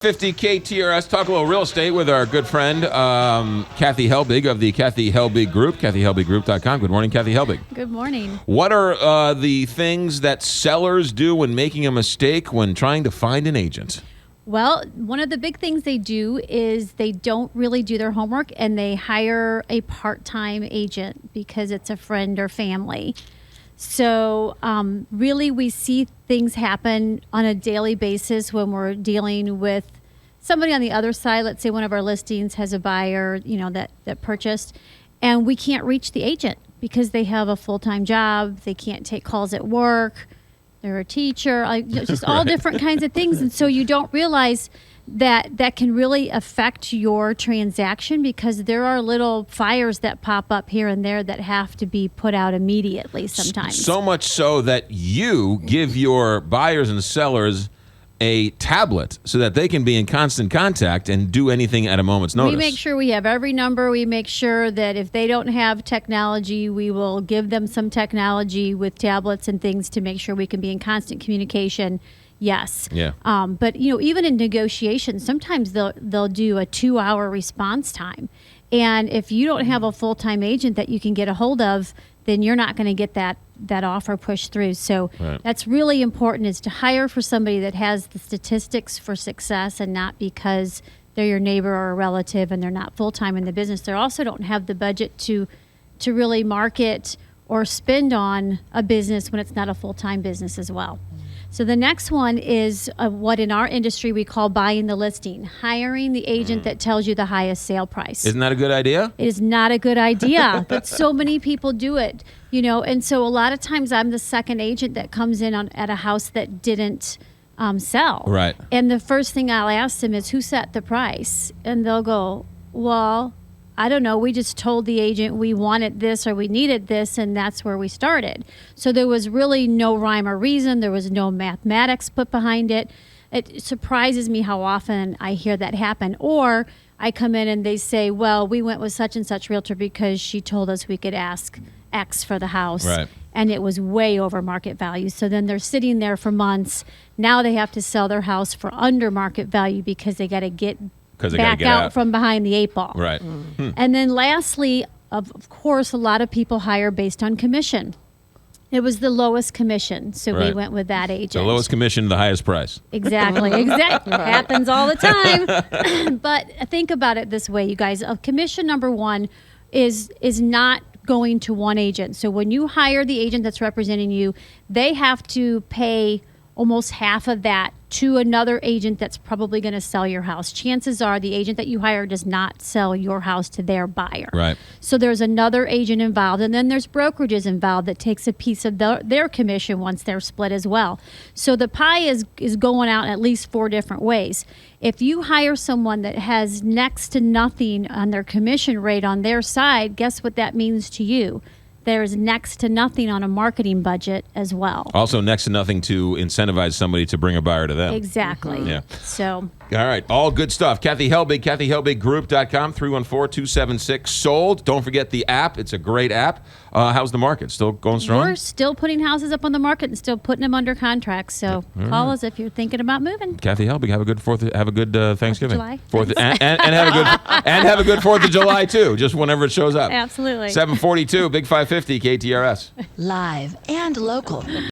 50 KTRS, talk a little real estate with our good friend, Kathy Helbig of the Kathy Helbig Group, kathyhelbiggroup.com. Good morning, Kathy Helbig. Good morning. What are the things that sellers do when making a mistake when trying to find an agent? Well, one of the big things they do is they don't really do their homework and they hire a part-time agent because it's a friend or family. So really we see things happen on a daily basis when we're dealing with somebody on the other side. Let's say one of our listings has a buyer, that purchased, and we can't reach the agent because they have a full-time job. They can't take calls at work. They're a teacher, just all different kinds of things. And so you don't realize that can really affect your transaction because there are little fires that pop up here and there that have to be put out immediately sometimes. So much so that you give your buyers and sellers a tablet so that they can be in constant contact and do anything at a moment's notice. We make sure we have every number. We make sure that if they don't have technology, we will give them some technology with tablets and things to make sure we can be in constant communication. Yes. Yeah. But even in negotiations, sometimes they'll do a 2-hour response time. And if you don't have a full-time agent that you can get a hold of, then you're not going to get that offer pushed through. So That's really important, is to hire for somebody that has the statistics for success and not because they're your neighbor or a relative and they're not full-time in the business. They also don't have the budget to really market or spend on a business when it's not a full-time business as well. So the next one is what in our industry we call buying the listing, hiring the agent that tells you the highest sale price. Isn't that a good idea? It is not a good idea, but so many people do it, and so a lot of times I'm the second agent that comes in at a house that didn't sell. Right. And the first thing I'll ask them is, who set the price? And they'll go, well, I don't know. We just told the agent we wanted this or we needed this, and that's where we started. So there was really no rhyme or reason. There was no mathematics put behind it. It surprises me how often I hear that happen. Or I come in and they say, well, we went with such and such realtor because she told us we could ask X for the house. Right. And it was way over market value. So then they're sitting there for months. Now they have to sell their house for under market value because they got to get back out from behind the 8 ball. Right. And then lastly, of course, a lot of people hire based on commission. It was the lowest commission, so we went with that agent. The lowest commission, the highest price. Exactly. Happens all the time. But think about it this way, you guys. Commission number one is not going to one agent. So when you hire the agent that's representing you, they have to pay almost half of that to another agent that's probably going to sell your house. Chances are the agent that you hire does not sell your house to their buyer. Right. So there's another agent involved, and then there's brokerages involved that takes a piece of their commission once they're split as well. So the pie is going out in at least 4 different ways. If you hire someone that has next to nothing on their commission rate on their side, guess what that means to you? There's next to nothing on a marketing budget as well. Also next to nothing to incentivize somebody to bring a buyer to them. Exactly. Yeah. So. All right. All good stuff. Kathy Helbig, kathyhelbiggroup.com, 314-276-SOLD. Don't forget the app. It's a great app. How's the market? Still going strong? We're still putting houses up on the market and still putting them under contract. So call us if you're thinking about moving. Kathy Helbig, have a good Thanksgiving. July. And have a good 4th of July too, just whenever it shows up. Absolutely. 742, Big 550, KTRS. Live and local.